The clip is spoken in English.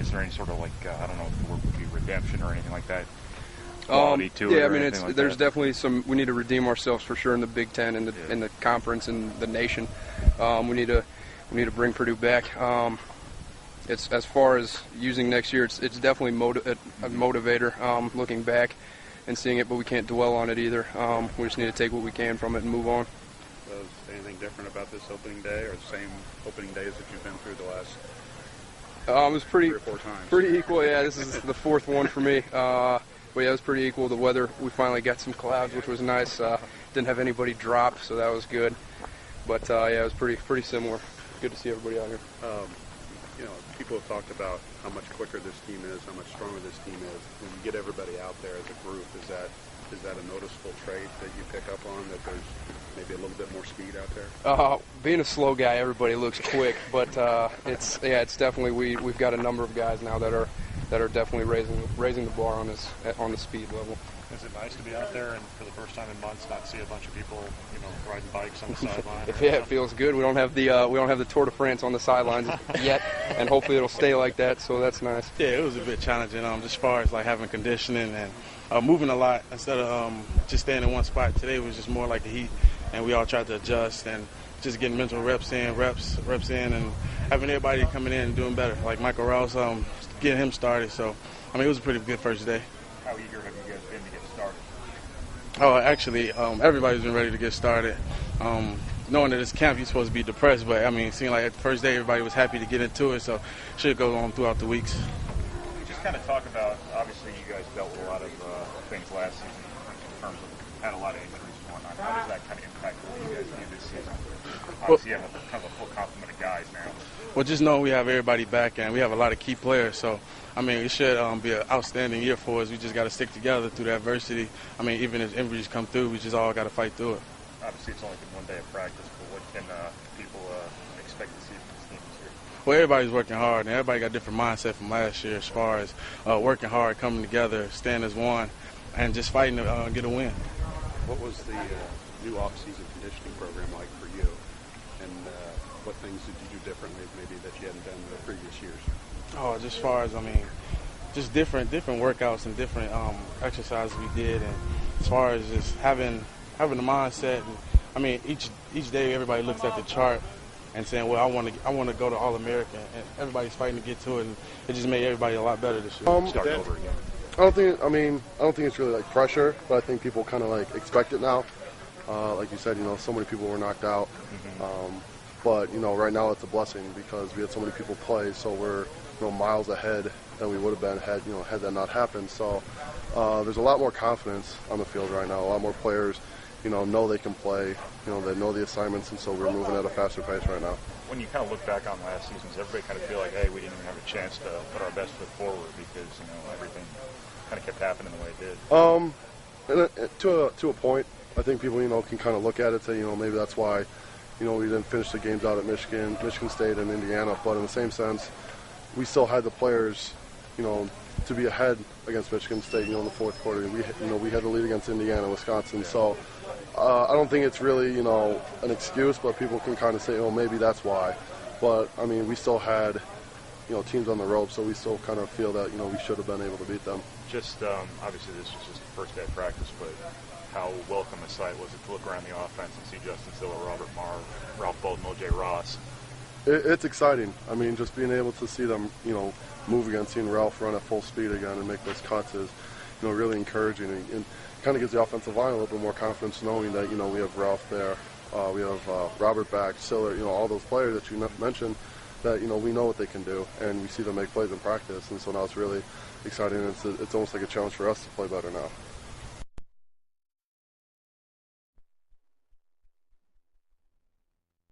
is there any sort of, like, I don't know if the word would be redemption or anything like that? Quality to it? Yeah, I mean, there's that? Definitely some. We need to redeem ourselves for sure in the Big Ten and in the conference and the nation. We need to bring Purdue back. It's as far as using next year. It's definitely a motivator. Looking back and seeing it, but we can't dwell on it either. We just need to take what we can from it and move on. Was anything different about this opening day, or the same opening days that you've been through the last? It was 3 or 4 times. Pretty equal. Yeah, this is the 4th one for me. But yeah, it was pretty equal. The weather, we finally got some clouds, which was nice. Didn't have anybody drop, so that was good. But yeah, it was pretty similar. Good to see everybody out here. You know, people have talked about how much quicker this team is, how much stronger this team is. When you get everybody out there as a group, is that a noticeable trait that you pick up on, that there's maybe a little bit more speed out there? Being a slow guy, everybody looks quick, but it's definitely we've got a number of guys now that are definitely raising the bar on the speed level. Is it nice to be out there and for the first time in months not see a bunch of people, riding bikes on the sideline? Yeah, it feels good. We don't have the Tour de France on the sidelines yet, and hopefully it'll stay like that. So that's nice. Yeah, it was a bit challenging. Just as far as like having conditioning and moving a lot instead of just staying in one spot. Today was just more like the heat, and we all tried to adjust and just getting mental reps in, and having everybody coming in and doing better. Like Michael Rouse, getting him started. So I mean, it was a pretty good first day. How eager have you guys been to get started? Oh, actually, everybody's been ready to get started. Knowing that it's camp, you're supposed to be depressed, but I mean, it seemed like at the first day everybody was happy to get into it, so it should go on throughout the weeks. Just kind of talk about, obviously you guys dealt with a lot of things last season in terms of had a lot of injuries and whatnot. How does that kind of impact what you guys do this season? Obviously you have kind of a full complement of guys now. Well, just know we have everybody back, and we have a lot of key players, so I mean, it should be an outstanding year for us. We just got to stick together through the adversity. I mean, even if injuries come through, we just all got to fight through it. Obviously, it's only been 1 day of practice, but what can people expect to see from this team this year? Well, everybody's working hard, and everybody got a different mindset from last year as far as working hard, coming together, staying as one, and just fighting to get a win. What was the new off-season conditioning program like for you, and what things did you do differently maybe that you hadn't done in the previous years? Oh, just as far as, I mean, just different workouts and different exercises we did, and as far as just having the mindset. And, I mean, each day everybody looks at the chart and saying, well, I want to go to All-American, and everybody's fighting to get to it, and it just made everybody a lot better this year. Start over again. I don't think it's really like pressure, but I think people kind of like expect it now. Like you said, so many people were knocked out. But right now it's a blessing because we had so many people play, so we're miles ahead than we would have been had that not happened. So there's a lot more confidence on the field right now. A lot more players, know they can play. They know the assignments, and so we're moving at a faster pace right now. When you kind of look back on last season, does everybody kind of feel like, hey, we didn't even have a chance to put our best foot forward because everything kind of kept happening the way it did? To a point, I think people can kind of look at it and say maybe that's why we didn't finish the games out at Michigan State, and Indiana. But in the same sense, we still had the players, to be ahead against Michigan State, in the fourth quarter. We had the lead against Indiana, Wisconsin. So I don't think it's really, an excuse, but people can kind of say, maybe that's why. But, I mean, we still had, teams on the ropes, so we still kind of feel that, we should have been able to beat them. Just, obviously this was just the first day of practice, but how welcome a sight was it to look around the offense and see Justin Siller, Robert Marr, Ralph Bolton, O.J. Ross? It's exciting. I mean, just being able to see them, move again, seeing Ralph run at full speed again and make those cuts is, really encouraging, and kind of gives the offensive line a little bit more confidence knowing that, we have Ralph there, we have Robert back, Siller, all those players that you mentioned that, we know what they can do, and we see them make plays in practice, and so now it's really exciting, and it's almost like a challenge for us to play better now.